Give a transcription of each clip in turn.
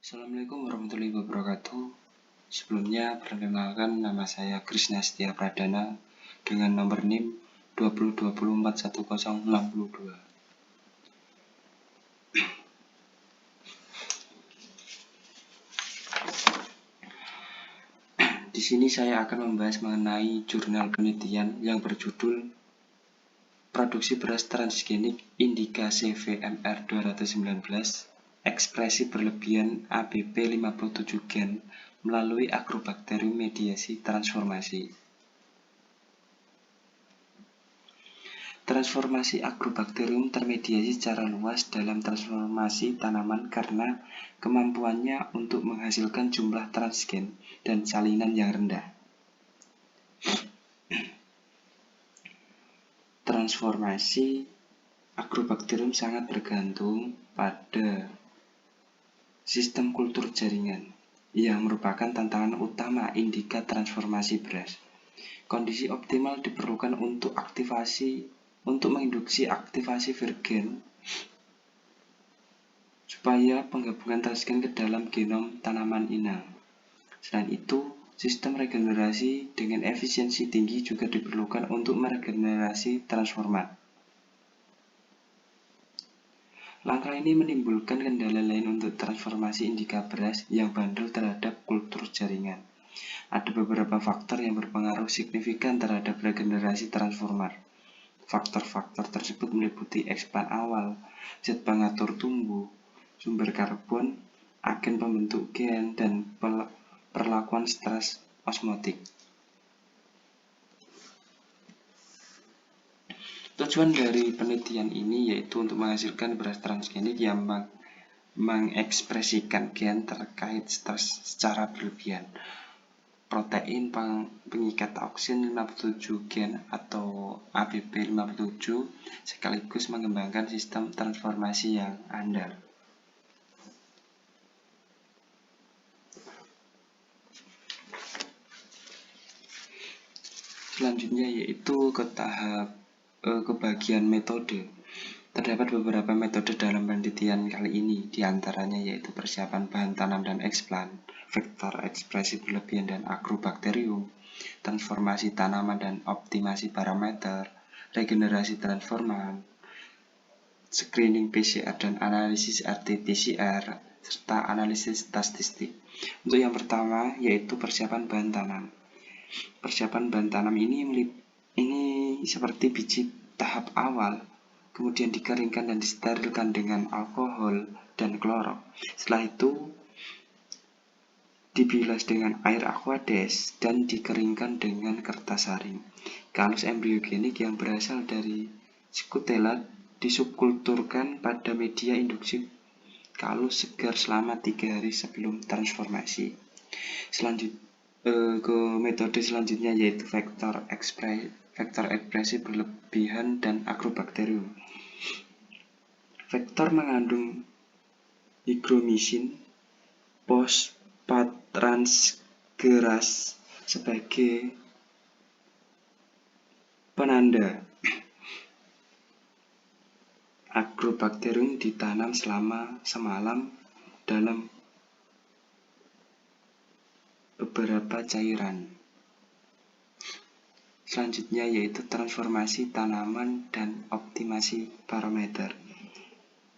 Assalamualaikum warahmatullahi wabarakatuh. Sebelumnya, perkenalkan nama saya Krisna Setia Pradana dengan nomor NIM 2020411062. Di sini saya akan membahas mengenai jurnal penelitian yang berjudul Produksi Beras Transgenik Indikasi VMR 219 Ekspresi Berlebihan ABP 57 Gen melalui Agrobacterium Mediasi Transformasi. Transformasi agrobakterium termediasi secara luas dalam transformasi tanaman karena kemampuannya untuk menghasilkan jumlah transgen dan salinan yang rendah. Transformasi agrobakterium sangat bergantung pada sistem kultur jaringan yang merupakan tantangan utama indika transformasi beras. Kondisi optimal diperlukan untuk menginduksi aktivasi virgen supaya penggabungan transgen ke dalam genom tanaman inang. Selain itu, sistem regenerasi dengan efisiensi tinggi juga diperlukan untuk meregenerasi transformat. Langkah ini menimbulkan kendala lain untuk transformasi indika beras yang bandel terhadap kultur jaringan. Ada beberapa faktor yang berpengaruh signifikan terhadap regenerasi transformat. Faktor-faktor tersebut meliputi ekspan awal, zat pengatur tumbuh, sumber karbon, agen pembentuk gen, dan perlakuan stres osmotik. Tujuan dari penelitian ini yaitu untuk menghasilkan beras transgenik yang mengekspresikan gen terkait stres secara berlebihan. Protein pengikat auksin 57 gen atau ABP 57 sekaligus mengembangkan sistem transformasi yang andal. Selanjutnya yaitu ke tahap kebagian metode. Terdapat beberapa metode dalam penelitian kali ini, diantaranya yaitu persiapan bahan tanam dan eksplan, vektor ekspresi berlebihan dan agrobakterium, transformasi tanaman dan optimasi parameter, regenerasi transforman, screening PCR dan analisis RT-PCR, serta analisis statistik. Untuk yang pertama yaitu persiapan bahan tanam. Persiapan bahan tanam ini seperti biji tahap awal, kemudian dikeringkan dan disterilkan dengan alkohol dan klorok. Setelah itu dibilas dengan air aqueous dan dikeringkan dengan kertas saring. Kalus embriogenik yang berasal dari Scutella disubkulturkan pada media induksi kalus segar selama 3 hari sebelum transformasi. Ke metode selanjutnya yaitu vektor ekspresi berlebihan dan agrobakterium. Vektor mengandung hygromycin fosfattransferase sebagai penanda. Agrobakterium ditanam selama semalam dalam beberapa cairan. Selanjutnya yaitu transformasi tanaman dan optimasi parameter.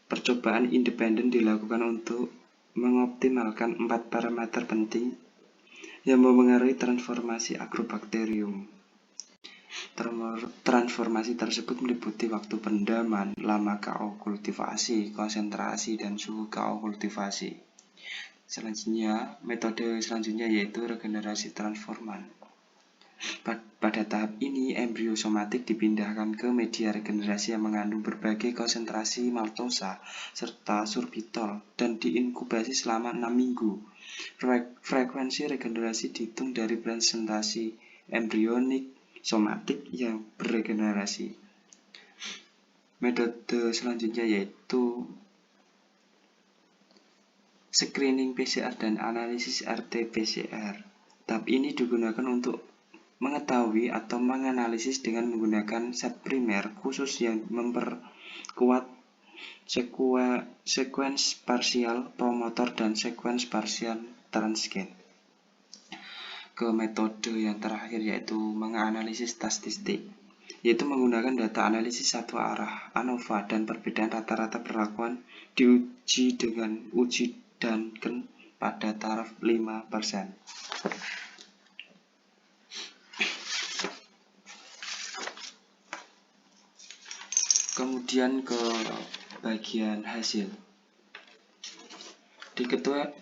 Percobaan independen dilakukan untuk mengoptimalkan 4 parameter penting yang mempengaruhi transformasi agrobakterium. Transformasi tersebut meliputi waktu pendaman, lama KO kultivasi, konsentrasi, dan suhu KO kultivasi. Metode selanjutnya yaitu regenerasi transforman. Pada tahap ini, embrio somatik dipindahkan ke media regenerasi yang mengandung berbagai konsentrasi maltosa serta sorbitol dan diinkubasi selama 6 minggu. Frekuensi regenerasi dihitung dari presentasi embrionik somatik yang beregenerasi. Metode selanjutnya yaitu screening PCR dan analisis RT-PCR. Tahap ini digunakan untuk mengetahui atau menganalisis dengan menggunakan zat primer khusus yang memperkuat sequence partial promotor dan sequence partial transgene. Ke metode yang terakhir yaitu menganalisis statistik, yaitu menggunakan data analisis satu arah ANOVA dan perbedaan rata-rata perlakuan diuji dengan uji Duncan pada taraf 5%. Kemudian ke bagian hasil.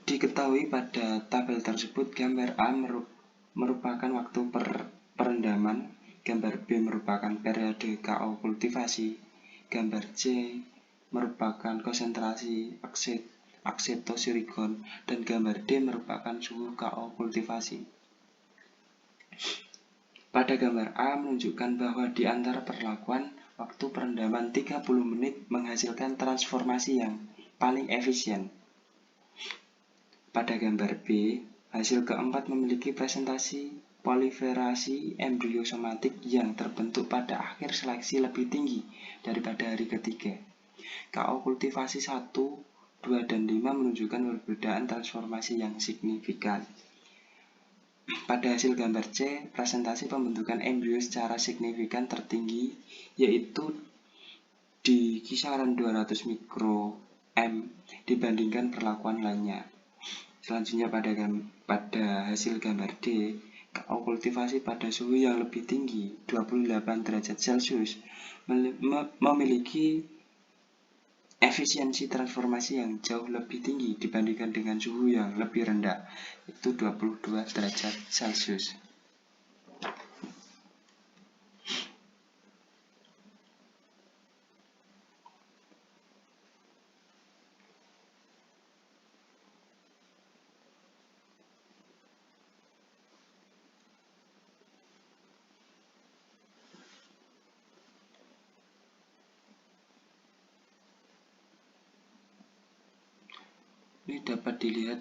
Diketahui pada tabel tersebut gambar A merupakan waktu perendaman, gambar B merupakan periode KO kultivasi, gambar C merupakan konsentrasi akseptosirigon, dan gambar D merupakan suhu KO kultivasi. Pada gambar A menunjukkan bahwa di antara perlakuan, waktu perendaman 30 menit menghasilkan transformasi yang paling efisien. Pada gambar B, hasil keempat memiliki presentasi proliferasi embrio somatik yang terbentuk pada akhir seleksi lebih tinggi daripada hari ketiga. KO kultivasi 1, 2, dan 5 menunjukkan perbedaan transformasi yang signifikan. Pada hasil gambar C, presentasi pembentukan embrio secara signifikan tertinggi, yaitu di kisaran 200 mikro-m dibandingkan perlakuan lainnya. Selanjutnya pada hasil gambar D, KO kultivasi pada suhu yang lebih tinggi, 28 derajat Celcius, memiliki efisiensi transformasi yang jauh lebih tinggi dibandingkan dengan suhu yang lebih rendah, yaitu 22 derajat Celcius. Ini dapat dilihat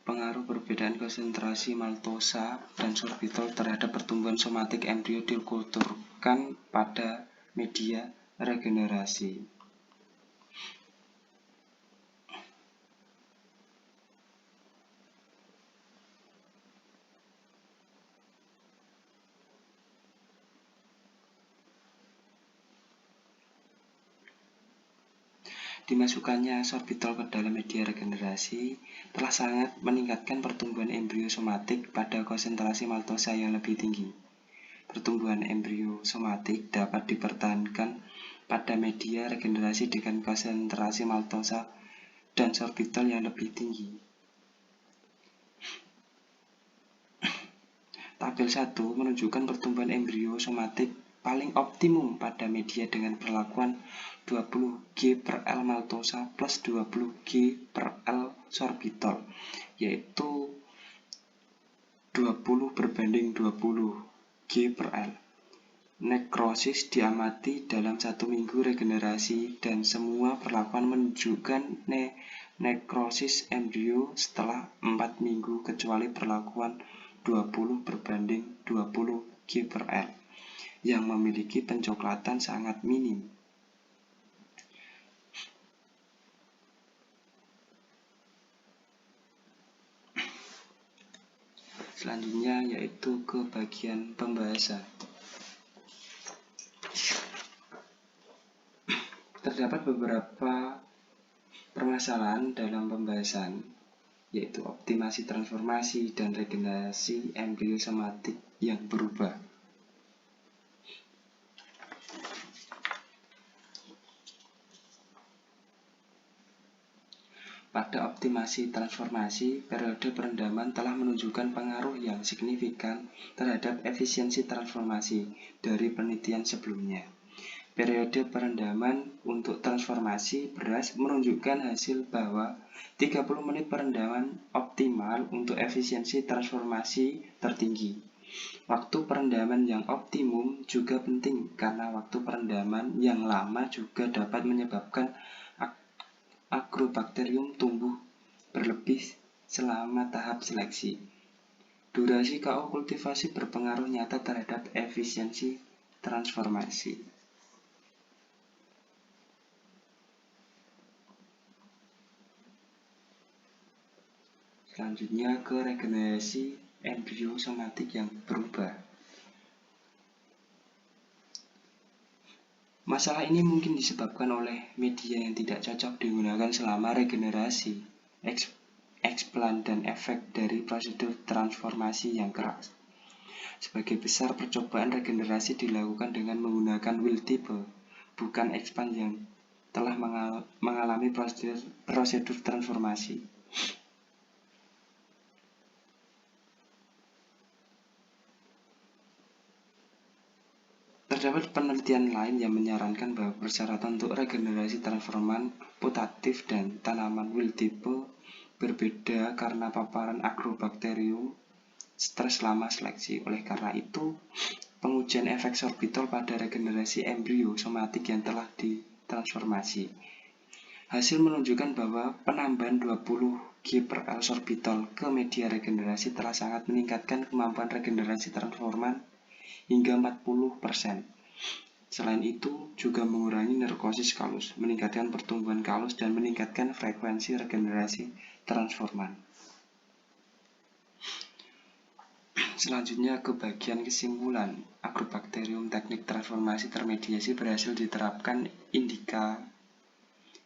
pengaruh perbedaan konsentrasi maltosa dan sorbitol terhadap pertumbuhan somatik embrio dikulturkan pada media regenerasi. Dimasukkannya sorbitol ke dalam media regenerasi telah sangat meningkatkan pertumbuhan embrio somatik pada konsentrasi maltosa yang lebih tinggi. Pertumbuhan embrio somatik dapat dipertahankan pada media regenerasi dengan konsentrasi maltosa dan sorbitol yang lebih tinggi. Tabel 1 menunjukkan pertumbuhan embrio somatik paling optimum pada media dengan perlakuan 20 G per L maltosa plus 20 G per L sorbitol, yaitu 20 berbanding 20 G per L. Nekrosis diamati dalam 1 minggu regenerasi dan semua perlakuan menunjukkan nekrosis embrio setelah 4 minggu kecuali perlakuan 20 berbanding 20 G per L yang memiliki pencoklatan sangat minim. Selanjutnya yaitu ke bagian pembahasan. Terdapat beberapa permasalahan dalam pembahasan, yaitu optimasi transformasi dan regenerasi embrio somatik yang berubah. Pada optimasi transformasi, periode perendaman telah menunjukkan pengaruh yang signifikan terhadap efisiensi transformasi dari penelitian sebelumnya. Periode perendaman untuk transformasi beras menunjukkan hasil bahwa 30 menit perendaman optimal untuk efisiensi transformasi tertinggi. Waktu perendaman yang optimum juga penting karena waktu perendaman yang lama juga dapat menyebabkan Agrobacterium tumbuh berlebih selama tahap seleksi. Durasi KO kultivasi berpengaruh nyata terhadap efisiensi transformasi. Selanjutnya ke regenerasi embrio somatik yang berubah. Masalah ini mungkin disebabkan oleh media yang tidak cocok digunakan selama regenerasi, explant, dan efek dari prosedur transformasi yang keras. Sebagai besar, percobaan regenerasi dilakukan dengan menggunakan will tipe, bukan expand yang telah mengalami prosedur transformasi. Terdapat penelitian lain yang menyarankan bahwa persyaratan untuk regenerasi transforman putatif dan tanaman will tipe berbeda karena paparan agrobakterium stres selama seleksi. Oleh karena itu, pengujian efek sorbitol pada regenerasi embrio somatik yang telah ditransformasi. Hasil menunjukkan bahwa penambahan 20 G per L sorbitol ke media regenerasi telah sangat meningkatkan kemampuan regenerasi transforman hingga 40%. Selain itu, juga mengurangi narkosis kalus, meningkatkan pertumbuhan kalus, dan meningkatkan frekuensi regenerasi transforman. Selanjutnya ke bagian kesimpulan. Agrobakterium teknik transformasi termediasi berhasil diterapkan indika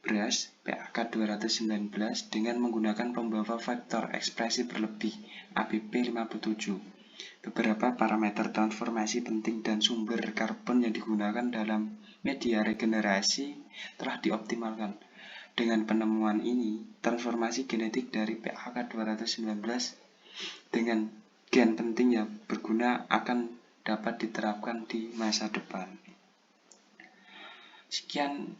beras PAK 219 dengan menggunakan pembawa faktor ekspresi berlebih ABP 57. Beberapa parameter transformasi penting dan sumber karbon yang digunakan dalam media regenerasi telah dioptimalkan. Dengan penemuan ini, transformasi genetik dari PAK 219 dengan gen penting yang berguna akan dapat diterapkan di masa depan. Sekian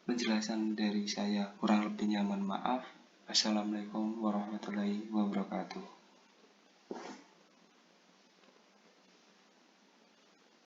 penjelasan dari saya, kurang lebihnya mohon maaf. Wassalamualaikum warahmatullahi wabarakatuh.